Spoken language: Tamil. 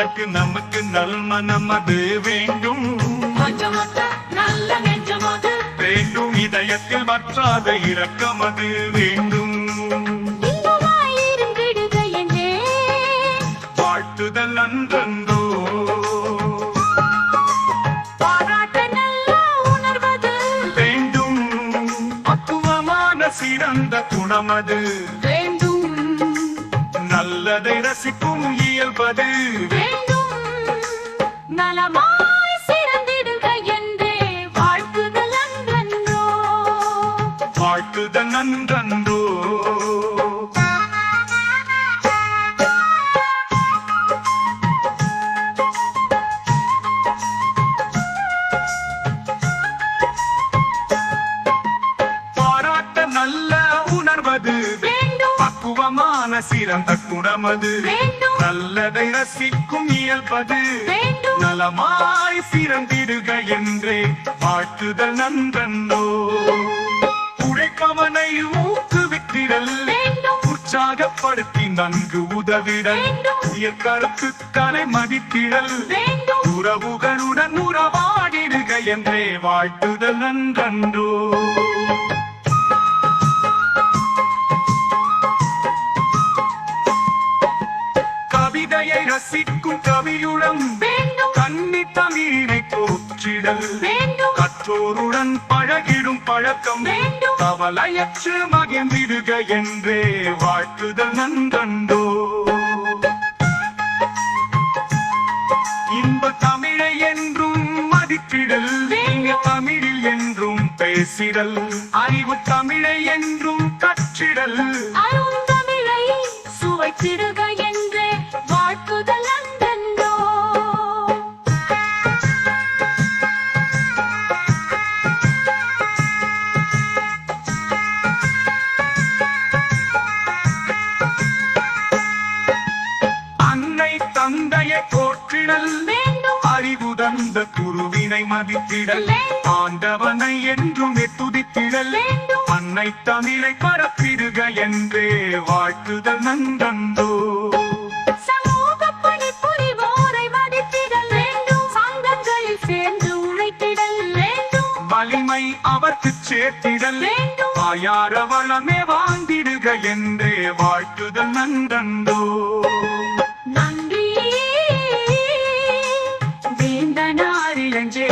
அதற்கு நமக்கு நல்மனம் அது வேண்டும். நல்ல நெஞ்சம் அது வேண்டும். இதயத்தில் வற்றாத இரக்கம் அது வேண்டும். இன்பமாயிருந்திடுக என்றே வாழ்த்துதல் நன்றன்றோ. பாராட்ட நல்ல உணர்வது வேண்டும். பக்குவமான சிறந்த குணமது வேண்டும். நல்லதை ரசிக்கும் இயல்பது வேண்டும். நலமாய் சிறந்திடுக என்றே வாழ்த்துதல் நன்றன்றோ. வாழ்த்துதல் நன்றன்றோ. பாராட்ட நல்ல உணர்வது வேண்டும். பக்குவமான சிறந்த குணமது வேண்டும். நல்லதை ரசிக்கும் இயல்பது வேண்டும். நலமாய் சிறந்திடுக என்றே வாழ்த்துதல் நன்றன்றோ. உழைப்பவனை ஊக்குவித்திடல் வேண்டும். உற்சாகப்படுத்தி நன்கு உதவிடல் வேண்டும். உயர் கருத்துக்களை மதித்திடல் வேண்டும். உறவுகளுடன் உறவாடிடுக என்றே வாழ்த்துதல் நன்றன்றோ. கவிதையை ரசிக்கும் கவியுடன் வேண்டும். கன்னி தமிழினை போற்றிடல் வேண்டும். கற்றோருடன் பழகிடும் பழக்கம் வேண்டும். கவலையற்று மகிழ்ந்திடுக என்றே வாழ்த்துதல் நன்றன்றோ. இன்ப தமிழை என்றும் மதிப்பிடல் இங்க தமிழில் என்றும் பேசிடல் அறிவு தமிழை என்றும் கற்றிடல் அருந்தமிழை சுவைத்திடுக என்றே வாழ்த்துதல் நன்றன்றோ. அன்னை தந்தையை போற்றிடல் வேண்டும். அறிவு தந்த குருவினை மதித்திடல் வேண்டும். ஆண்டவனை என்றும் துதித்திடல் வேண்டும். அன்னை தமிழை பரப்பிடுக என்றே வாழ்த்துதல் நன்றன்றோ. சமூக பணி புரிவோரை மதித்திடல் வேண்டும். சங்கங்களில் சேர்ந்து உழைத்திடல் வேண்டும். வலிமை அவர்க்கு சேர்த்திடல் வேண்டும். ஆயார வளமே வாழ்ந்திடுக என்றே வாழ்த்துதல் நன்றன்றோ. நன்றி வேந்தனாரிழஞ்சே